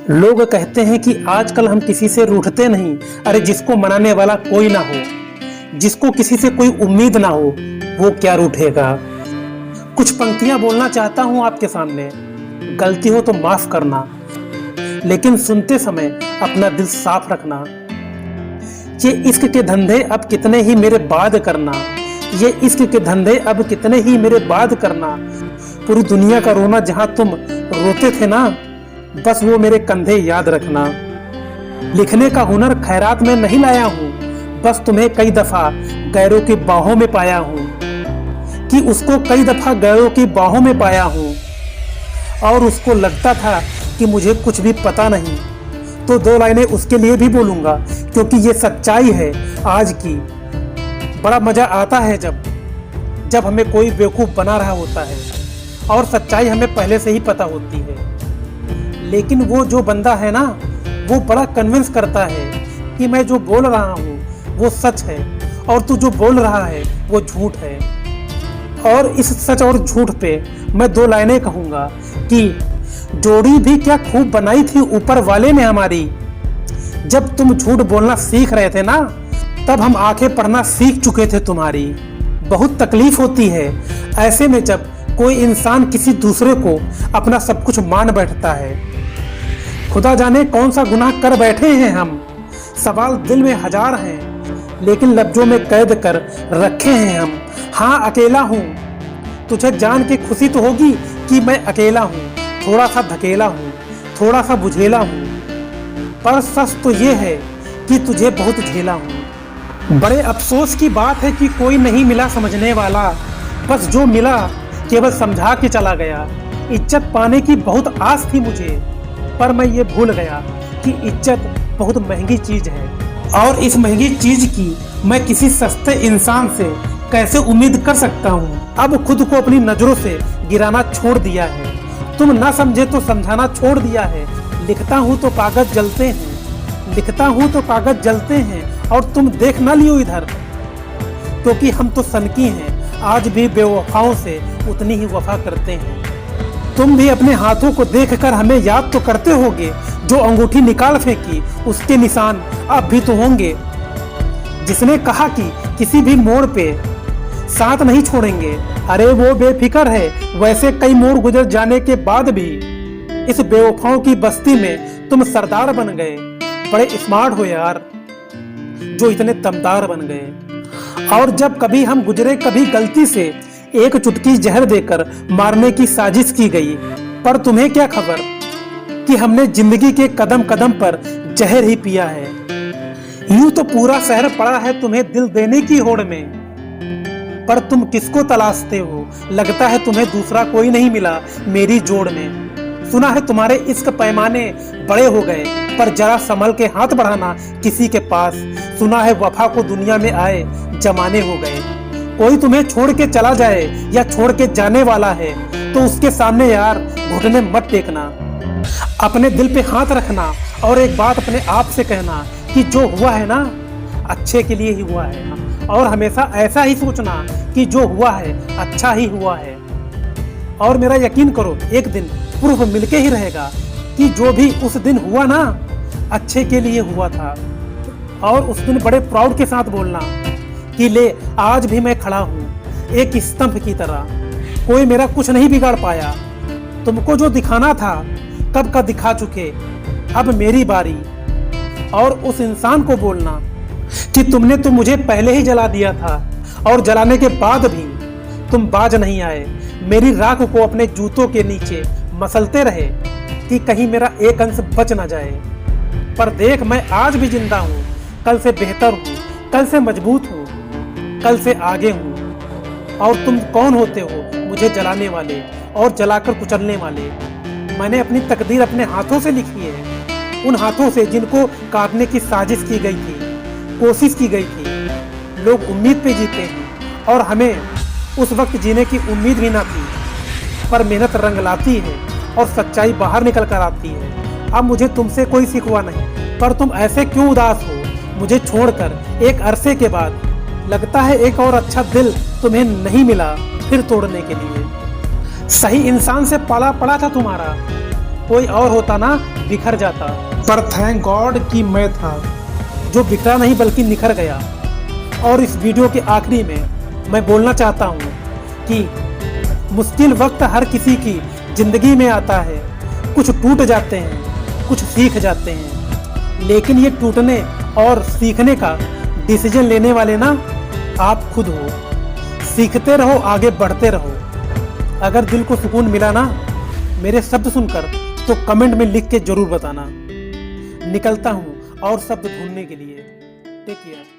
लोग कहते हैं कि आजकल हम किसी से रूठते नहीं। अरे जिसको मनाने वाला कोई ना हो, जिसको किसी से कोई उम्मीद ना हो, वो क्या रूठेगा। कुछ पंक्तियां बोलना चाहता हूं आपके सामने, गलती हो तो माफ करना, लेकिन सुनते समय अपना दिल साफ रखना। ये इश्क के धंधे अब कितने ही मेरे बाद करना, ये इश्क के धंधे अब कितने ही मेरे बाद करना। पूरी दुनिया का रोना जहां तुम रोते थे ना, बस वो मेरे कंधे याद रखना। लिखने का हुनर खैरात में नहीं लाया हूँ, बस तुम्हें कई दफा गैरों की बाहों में पाया हूँ, कि उसको कई दफा गैरों की बाहों में पाया हूँ। और उसको लगता था कि मुझे कुछ भी पता नहीं, तो दो लाइनें उसके लिए भी बोलूँगा, क्योंकि ये सच्चाई है आज की। बड़ा मज़ा आता है जब हमें कोई बेवकूफ़ बना रहा होता है और सच्चाई हमें पहले से ही पता होती है। लेकिन वो जो बंदा है ना, वो बड़ा कन्विंस करता है कि मैं जो बोल रहा हूँ वो सच है और तू जो बोल रहा है वो झूठ है। और इस सच और झूठ पे मैं दो लाइनें कहूँगा कि जोड़ी भी क्या खूब बनाई थी ऊपर वाले ने हमारी। जब तुम झूठ बोलना सीख रहे थे ना, तब हम आंखें पढ़ना सीख चुके थे तुम्हारी। बहुत तकलीफ होती है ऐसे में जब कोई इंसान किसी दूसरे को अपना सब कुछ मान बैठता है। खुदा जाने कौन सा गुनाह कर बैठे हैं हम, सवाल दिल में हजार हैं, लेकिन लफ्जों में कैद कर रखे हैं हम। हाँ अकेला हूँ, तुझे जान के खुशी तो होगी कि मैं अकेला हूँ, थोड़ा सा धकेला हूँ, थोड़ा सा बुझेला हूँ, पर सच तो ये है कि तुझे बहुत झेला हूँ। बड़े अफसोस की बात है कि कोई नहीं मिला समझने वाला, बस जो मिला केवल समझा के चला गया। इज्जत पाने की बहुत आस थी मुझे, पर मैं ये भूल गया कि इज्जत बहुत महंगी चीज है, और इस महंगी चीज की मैं किसी सस्ते इंसान से कैसे उम्मीद कर सकता हूँ। अब खुद को अपनी नजरों से गिराना छोड़ दिया है, तुम ना समझे तो समझाना छोड़ दिया है। लिखता हूँ तो कागज जलते हैं, लिखता हूँ तो कागज जलते हैं, और तुम देख ना लियो इधर, क्योंकि हम तो सनकी हैं, आज भी बेवफाओं से उतनी ही वफा करते हैं। तुम भी अपने हाथों को देखकर हमें याद तो करते होगे, जो अंगूठी निकाल फेंकी उसके निशान अब भी तो होंगे। जिसने कहा कि किसी भी मोड़ पे साथ नहीं छोड़ेंगे, अरे वो बेफिक्र है, वैसे कई मोड़ गुजर जाने के बाद भी इस बेवफाओं की बस्ती में तुम सरदार बन गए। बड़े स्मार्ट हो यार, जो इतने दमदार बन गए। और जब कभी हम गुजरे, कभी गलती से एक चुटकी जहर देकर मारने की साजिश की गई, पर तुम्हें क्या खबर कि हमने जिंदगी के कदम कदम पर जहर ही पिया है। यूं तो पूरा शहर पड़ा है तुम्हें दिल देने की होड़ में, पर तुम किसको तलाशते हो, लगता है तुम्हें दूसरा कोई नहीं मिला मेरी जोड़ में। सुना है तुम्हारे इश्क पैमाने बड़े हो गए, पर जरा संभल के हाथ बढ़ाना किसी के पास। सुना है वफा को दुनिया में आए जमाने हो गए। कोई तुम्हें छोड़ के चला जाए या छोड़ के जाने वाला है, तो उसके सामने यार घुटने मत टेकना, अपने दिल पे हाथ रखना, और एक बात अपने आप से कहना कि जो हुआ है ना अच्छे के लिए ही हुआ है, और हमेशा ऐसा ही सोचना कि जो हुआ है अच्छा ही हुआ है। और मेरा यकीन करो, एक दिन प्रूफ मिलके ही रहेगा कि जो भी उस दिन हुआ ना अच्छे के लिए हुआ था। और उस दिन बड़े प्राउड के साथ बोलना कि ले आज भी मैं खड़ा हूँ एक स्तंभ की तरह, कोई मेरा कुछ नहीं बिगाड़ पाया। तुमको जो दिखाना था कब का दिखा चुके, अब मेरी बारी। और उस इंसान को बोलना कि तुमने तो मुझे पहले ही जला दिया था, और जलाने के बाद भी तुम बाज नहीं आए। मेरी राख को अपने जूतों के नीचे मसलते रहे कि कहीं मेरा एक अंश बच ना जाए। पर देख मैं आज भी जिंदा हूँ, कल से बेहतर हूँ, कल से मजबूत हूँ, कल से आगे हूँ। और तुम कौन होते हो मुझे जलाने वाले और जलाकर कुचलने वाले। मैंने अपनी तकदीर अपने हाथों से लिखी है, उन हाथों से जिनको काटने की साजिश की गई थी, कोशिश की गई थी। लोग उम्मीद पे जीते हैं, और हमें उस वक्त जीने की उम्मीद भी ना थी, पर मेहनत रंग लाती है और सच्चाई बाहर निकल कर आती है। अब मुझे तुमसे कोई सिकवा नहीं, पर तुम ऐसे क्यों उदास हो मुझे छोड़कर एक अरसे के बाद। लगता है एक और अच्छा दिल तुम्हें नहीं मिला फिर तोड़ने के लिए। सही इंसान से पाला पड़ा था तुम्हारा, कोई और होता ना बिखर जाता, पर थैंक गॉड कि मैं था जो बिखरा नहीं बल्कि निखर गया। और इस वीडियो के आखिरी में मैं बोलना चाहता हूँ कि मुश्किल वक्त हर किसी की जिंदगी में आता है। कुछ टूट जाते हैं, कुछ सीख जाते हैं, लेकिन ये टूटने और सीखने का डिसीजन लेने वाले ना आप खुद हो। सीखते रहो, आगे बढ़ते रहो। अगर दिल को सुकून मिला ना मेरे शब्द सुनकर तो कमेंट में लिख के जरूर बताना। निकलता हूँ और शब्द ढूंढने के लिए। Take care.